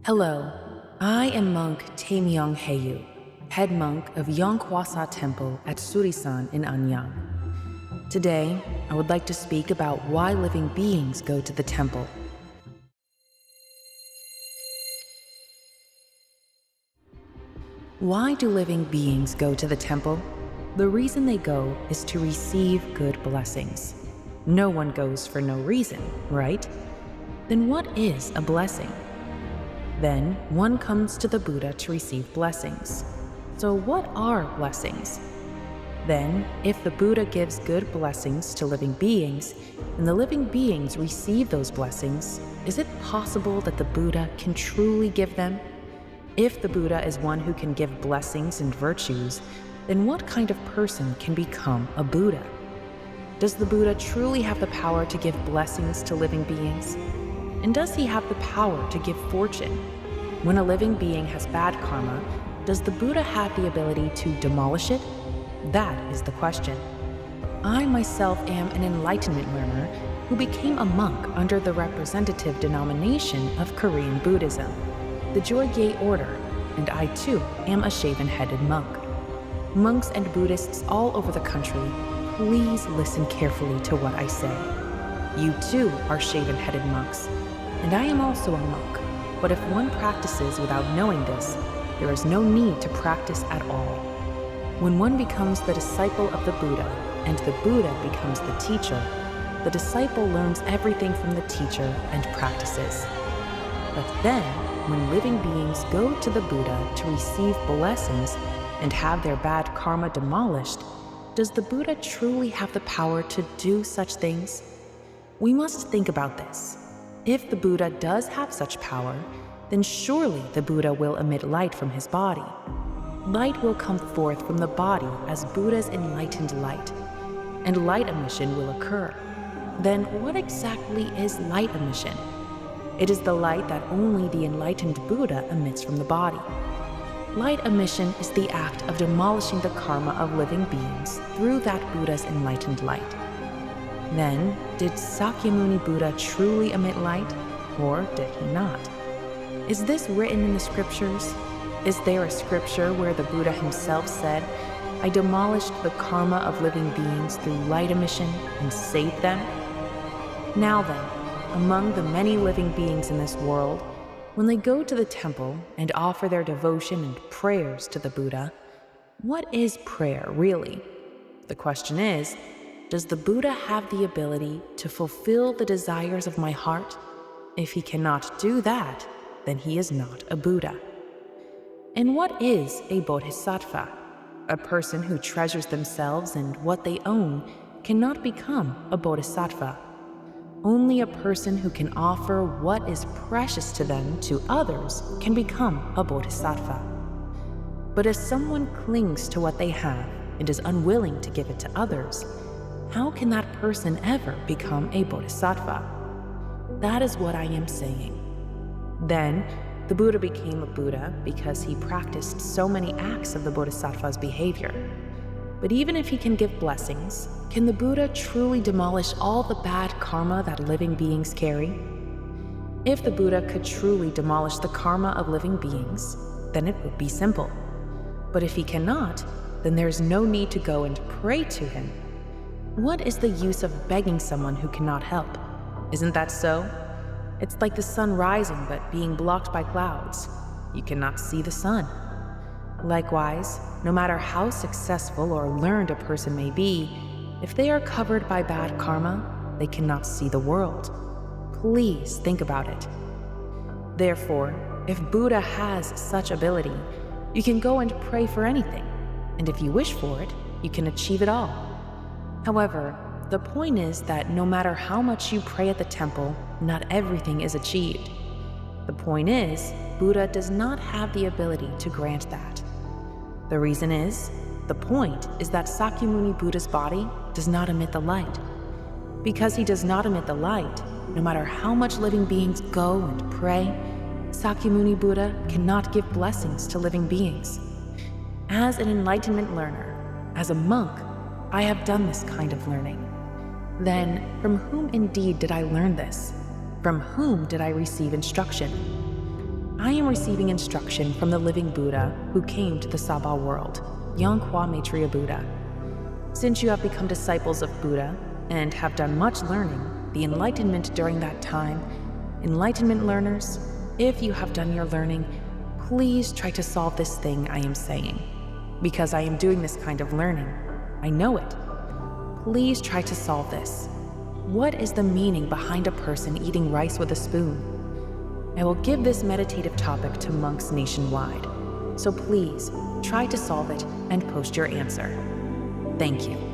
Hello, I am monk Taemyong Haeyu, head monk of Yongkwasa Temple at Surisan in Anyang. Today, I would like to speak about why living beings go to the temple. Why do living beings go to the temple? The reason they go is to receive good blessings. No one goes for no reason, right? Then what is a blessing? Then one comes to the Buddha to receive blessings. So what are blessings? Then, if the Buddha gives good blessings to living beings, and the living beings receive those blessings, is it possible that the Buddha can truly give them? If the Buddha is one who can give blessings and virtues, then what kind of person can become a Buddha? Does the Buddha truly have the power to give blessings to living beings? And does he have the power to give fortune? When a living being has bad karma, does the Buddha have the ability to demolish it? That is the question. I myself am an enlightenment learner who became a monk under the representative denomination of Korean Buddhism, the Joygye order, and I too am a shaven-headed monk. Monks and Buddhists all over the country, please listen carefully to what I say. You too are shaven-headed monks, and I am also a monk, but if one practices without knowing this, there is no need to practice at all. When one becomes the disciple of the Buddha, and the Buddha becomes the teacher, the disciple learns everything from the teacher and practices. But then, when living beings go to the Buddha to receive blessings and have their bad karma demolished, does the Buddha truly have the power to do such things? We must think about this. If the Buddha does have such power, then surely the Buddha will emit light from his body. Light will come forth from the body as Buddha's enlightened light, and light emission will occur. Then what exactly is light emission? It is the light that only the enlightened Buddha emits from the body. Light emission is the act of demolishing the karma of living beings through that Buddha's enlightened light. Then, did Sakyamuni Buddha truly emit light, or did he not? Is this written in the scriptures? Is there a scripture where the Buddha himself said, "I demolished the karma of living beings through light emission and saved them"? Now then, among the many living beings in this world, when they go to the temple and offer their devotion and prayers to the Buddha, what is prayer really? The question is, does the Buddha have the ability to fulfill the desires of my heart? If he cannot do that, then he is not a Buddha. And what is a bodhisattva? A person who treasures themselves and what they own cannot become a bodhisattva. Only a person who can offer what is precious to them to others can become a bodhisattva. But if someone clings to what they have and is unwilling to give it to others, how can that person ever become a bodhisattva? That is what I am saying. Then, the Buddha became a Buddha because he practiced so many acts of the bodhisattva's behavior. But even if he can give blessings, can the Buddha truly demolish all the bad karma that living beings carry? If the Buddha could truly demolish the karma of living beings, then it would be simple. But if he cannot, then there's no need to go and pray to him. What is the use of begging someone who cannot help? Isn't that so? It's like the sun rising but being blocked by clouds. You cannot see the sun. Likewise, no matter how successful or learned a person may be, if they are covered by bad karma, they cannot see the world. Please think about it. Therefore, if Buddha has such ability, you can go and pray for anything, and if you wish for it, you can achieve it all. However, the point is that no matter how much you pray at the temple, not everything is achieved. The point is, Buddha does not have the ability to grant that. The reason is, the point is that Sakyamuni Buddha's body does not emit the light. Because he does not emit the light, no matter how much living beings go and pray, Sakyamuni Buddha cannot give blessings to living beings. As an enlightenment learner, as a monk, I have done this kind of learning. Then, from whom indeed did I learn this? From whom did I receive instruction? I am receiving instruction from the living Buddha who came to the Saba world, Yanghua Maitreya Buddha. Since you have become disciples of Buddha and have done much learning, the enlightenment during that time, enlightenment learners, if you have done your learning, please try to solve this thing I am saying. Because I am doing this kind of learning, I know it. Please try to solve this. What is the meaning behind a person eating rice with a spoon? I will give this meditative topic to monks nationwide, so please try to solve it and post your answer. Thank you.